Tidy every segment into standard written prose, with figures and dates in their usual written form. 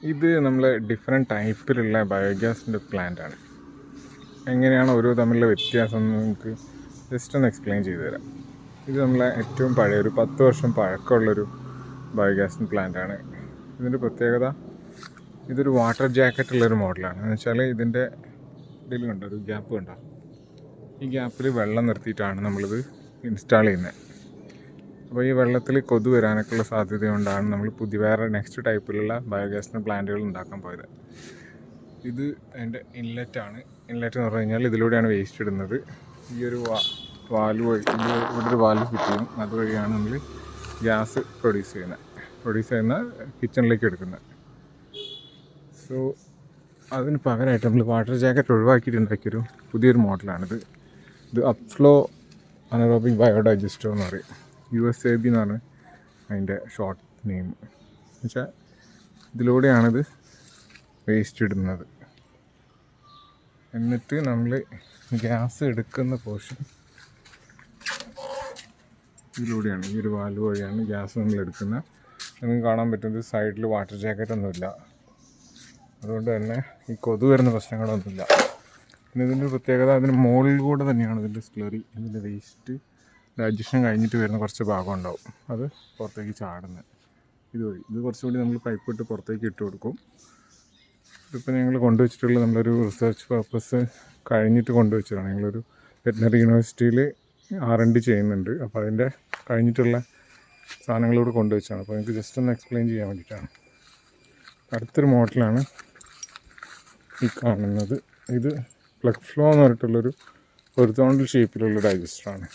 ഇത് നമ്മൾ ഡിഫറെൻറ്റ് ടൈപ്പിലുള്ള ബയോഗ്യാസിൻ്റെ പ്ലാന്റാണ്. എങ്ങനെയാണ് ഓരോ തമ്മിലുള്ള വ്യത്യാസം എന്ന് നിങ്ങൾക്ക് ജസ്റ്റ് ഒന്ന് എക്സ്പ്ലെയിൻ ചെയ്തു തരാം. ഇത് നമ്മളെ ഏറ്റവും പഴയ ഒരു 10 വർഷം പഴക്കമുള്ളൊരു ബയോഗ്യാസിൻ്റെ പ്ലാന്റാണ്. ഇതിൻ്റെ പ്രത്യേകത, ഇതൊരു വാട്ടർ ജാക്കറ്റുള്ളൊരു മോഡലാണ്. എന്ന് വെച്ചാൽ ഇതിൻ്റെ ഇതിൽ കണ്ടോ, ഒരു ഗ്യാപ്പ് കണ്ടോ, ഈ ഗ്യാപ്പിൽ വെള്ളം നിർത്തിയിട്ടാണ് നമ്മളിത് ഇൻസ്റ്റാൾ ചെയ്യുന്നത്. അപ്പോൾ ഈ വെള്ളത്തിൽ കൊതു വരാനൊക്കെയുള്ള സാധ്യത കൊണ്ടാണ് നമ്മൾ വേറെ നെക്സ്റ്റ് ടൈപ്പിലുള്ള ബയോഗ്യാസിൻ്റെ പ്ലാന്റുകൾ ഉണ്ടാക്കാൻ പോയത്. ഇത് അതിൻ്റെ ഇൻലെറ്റാണ്. ഇൻലെറ്റ് എന്ന് പറഞ്ഞു കഴിഞ്ഞാൽ ഇതിലൂടെയാണ് വേസ്റ്റ് ഇടുന്നത്. ഈ ഒരു വാൽവ് വഴി, ഇവിടെ ഒരു വാൽവ് ഫിറ്റ് ചെയ്യും. അതുവഴിയാണ് നമ്മൾ ഗ്യാസ് പ്രൊഡ്യൂസ് ചെയ്യുന്ന കിച്ചണിലേക്ക് എടുക്കുന്നത്. സോ അതിന് പകരമായിട്ട് നമ്മൾ വാട്ടർ ജാക്കറ്റ് ഒഴിവാക്കിയിട്ട് ഉണ്ടാക്കിയൊരു പുതിയൊരു മോഡലാണിത്. ഇത് അപ്ഫ്ലോ അനറോബിക് ബയോഡൈജസ്റ്റർ എന്ന് പറയും. USAB എന്നാണ് അതിൻ്റെ ഷോർട്ട് നെയിം. എന്നുവെച്ചാൽ ഇതിലൂടെയാണിത് വേസ്റ്റ് ഇടുന്നത്. എന്നിട്ട് നമ്മൾ ഗ്യാസ് എടുക്കുന്ന പോർഷൻ ഇതിലൂടെയാണ്, ഈ ഒരു വാൽവ് വഴിയാണ് ഗ്യാസ് നമ്മൾ എടുക്കുന്നത്. നിങ്ങൾക്ക് കാണാൻ പറ്റുന്നത് സൈഡിൽ വാട്ടർ ജാക്കറ്റൊന്നുമില്ല. അതുകൊണ്ട് തന്നെ ഈ കൊതു വരുന്ന പ്രശ്നങ്ങളൊന്നുമില്ല. പിന്നെ ഇതിൻ്റെ പ്രത്യേകത, അതിന് മുകളിൽ കൂടെ തന്നെയാണ് ഇതിൻ്റെ സ്ലറി, ഇതിൻ്റെ വേസ്റ്റ് ഡൈജഷൻ കഴിഞ്ഞിട്ട് വരുന്ന കുറച്ച് ഭാഗം ഉണ്ടാവും, അത് പുറത്തേക്ക് ചാടുന്നത് ഇതുവഴി. ഇത് കുറച്ചുകൂടി നമ്മൾ പൈപ്പ് ഇട്ട് പുറത്തേക്ക് ഇട്ട് കൊടുക്കും. ഇതിപ്പോൾ ഞങ്ങൾ കൊണ്ടുവച്ചിട്ടുള്ള നമ്മളൊരു റിസർച്ച് പർപ്പസ് കഴിഞ്ഞിട്ട് കൊണ്ടുവച്ചതാണ്. ഞങ്ങളൊരു വെറ്റിനറി യൂണിവേഴ്സിറ്റിയിൽ R&D ചെയ്യുന്നുണ്ട്. അപ്പോൾ അതിൻ്റെ കഴിഞ്ഞിട്ടുള്ള സാധനങ്ങളോട് കൊണ്ടുവച്ചാണ്. അപ്പോൾ എനിക്ക് ജസ്റ്റ് ഒന്ന് എക്സ്പ്ലെയിൻ ചെയ്യാൻ വേണ്ടിയിട്ടാണ്. അടുത്തൊരു മോഡലാണ് ഈ കാണുന്നത്. ഇത് പ്ലഗ് ഫ്ലോ എന്ന് പറഞ്ഞിട്ടുള്ളൊരു ഹൊറിസോണ്ടൽ ഷേപ്പിലുള്ള ഡൈജസ്റ്ററാണ്.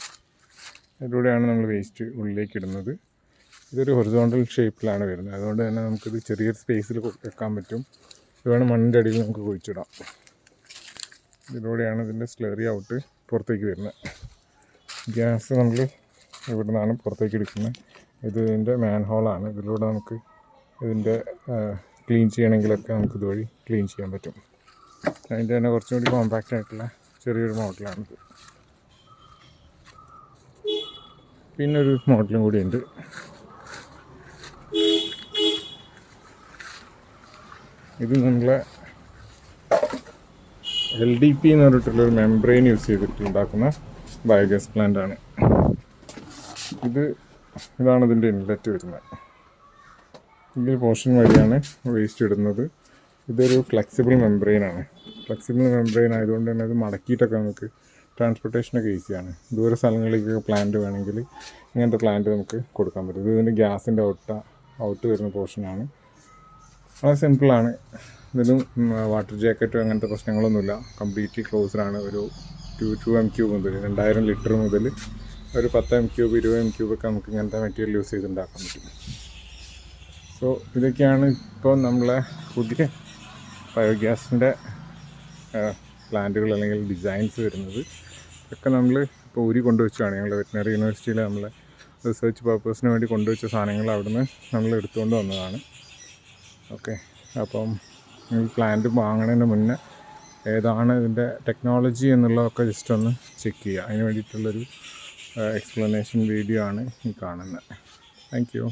ഇതിലൂടെയാണ് നമ്മൾ വേസ്റ്റ് ഉള്ളിലേക്ക് ഇടുന്നത്. ഇതൊരു ഹൊറിസോണ്ടൽ ഷേപ്പിലാണ് വരുന്നത്. അതുകൊണ്ട് തന്നെ നമുക്കിത് ചെറിയൊരു സ്പേസിൽ വെക്കാൻ പറ്റും. ഇത് വേണം മണ്ണിൻ്റെ അടിയിൽ നമുക്ക് കുഴിച്ചിടാം. ഇതിലൂടെയാണ് ഇതിൻ്റെ സ്ലറി ഔട്ട് പുറത്തേക്ക് വരുന്നത്. ഗ്യാസ് നമ്മൾ ഇവിടെ നിന്നാണ് പുറത്തേക്ക് എടുക്കുന്നത്. ഇത് ഇതിൻ്റെ മാൻ ഹോളാണ്. ഇതിലൂടെ നമുക്ക് ഇതിൻ്റെ ക്ലീൻ ചെയ്യണമെങ്കിലൊക്കെ നമുക്ക് ഇതുവഴി ക്ലീൻ ചെയ്യാൻ പറ്റും. അതിൻ്റെ തന്നെ കുറച്ചും കൂടി കോമ്പാക്റ്റ് ആയിട്ടുള്ള ചെറിയൊരു മോഡലാണിത്. പിന്നെ ഒരു മോഡലും കൂടി ഉണ്ട്. ഇത് നമ്മളെ LDP എന്ന് പറഞ്ഞിട്ടുള്ളൊരു മെംബ്രെയിൻ യൂസ് ചെയ്തിട്ട് ഉണ്ടാക്കുന്ന ബയോഗ്യാസ് പ്ലാന്റാണ്. ഇതാണ് ഇതിൻ്റെ ഇൻലെറ്റ് വരുന്നത്. ഈ പോർഷൻ വഴിയാണ് വേസ്റ്റ് ഇടുന്നത്. ഇതൊരു ഫ്ലെക്സിബിൾ മെംബ്രെയിനാണ്. ഫ്ലെക്സിബിൾ മെംബ്രെയിൻ ആയതുകൊണ്ട് തന്നെ അത് മടക്കിയിട്ടൊക്കെ നമുക്ക് ട്രാൻസ്പോർട്ടേഷനൊക്കെ ഈസിയാണ്. ദൂര സ്ഥലങ്ങളിലേക്കൊക്കെ പ്ലാന്റ് വേണമെങ്കിൽ ഇങ്ങനത്തെ പ്ലാന്റ് നമുക്ക് കൊടുക്കാൻ പറ്റും. ഇതിൻ്റെ ഗ്യാസിൻ്റെ ഔട്ട് വരുന്ന പോർഷനാണ്. വളരെ സിമ്പിളാണ്. ഇതിലും വാട്ടർ ജാക്കറ്റോ അങ്ങനത്തെ പ്രശ്നങ്ങളൊന്നുമില്ല. കംപ്ലീറ്റ്ലി ക്ലോസ്ഡാണ്. ഒരു 2 m³ മുതൽ 2000 ലിറ്റർ മുതൽ ഒരു 10 m³ 20 m³ ഒക്കെ നമുക്ക് ഇങ്ങനത്തെ മെറ്റീരിയൽ യൂസ് ചെയ്ത് ഉണ്ടാക്കാൻ പറ്റും. സോ ഇതൊക്കെയാണ് ഇപ്പോൾ നമ്മളെ പുതിയ ബയോഗ്യാസിൻ്റെ പ്ലാന്റുകൾ അല്ലെങ്കിൽ ഡിസൈൻസ് വരുന്നത്. ഇതൊക്കെ നമ്മൾ ഇപ്പോൾ ഊരി കൊണ്ടുവച്ചാണ്. ഞങ്ങൾ വെറ്റിനറി യൂണിവേഴ്സിറ്റിയിൽ നമ്മളെ റിസർച്ച് പർപ്പസിന് വേണ്ടി കൊണ്ടുവച്ച സാധനങ്ങൾ അവിടുന്ന് നമ്മൾ എടുത്തുകൊണ്ട് വന്നതാണ്. ഓക്കെ, അപ്പം ഈ പ്ലാന്റ് വാങ്ങുന്നതിന് മുന്നേ ഏതാണ് ഇതിൻ്റെ ടെക്നോളജി എന്നുള്ളതൊക്കെ ജസ്റ്റ് ഒന്ന് ചെക്ക് ചെയ്യുക. അതിന് വേണ്ടിയിട്ടുള്ളൊരു എക്സ്പ്ലനേഷൻ വീഡിയോ ആണ് ഈ കാണുന്നത്. Thank you.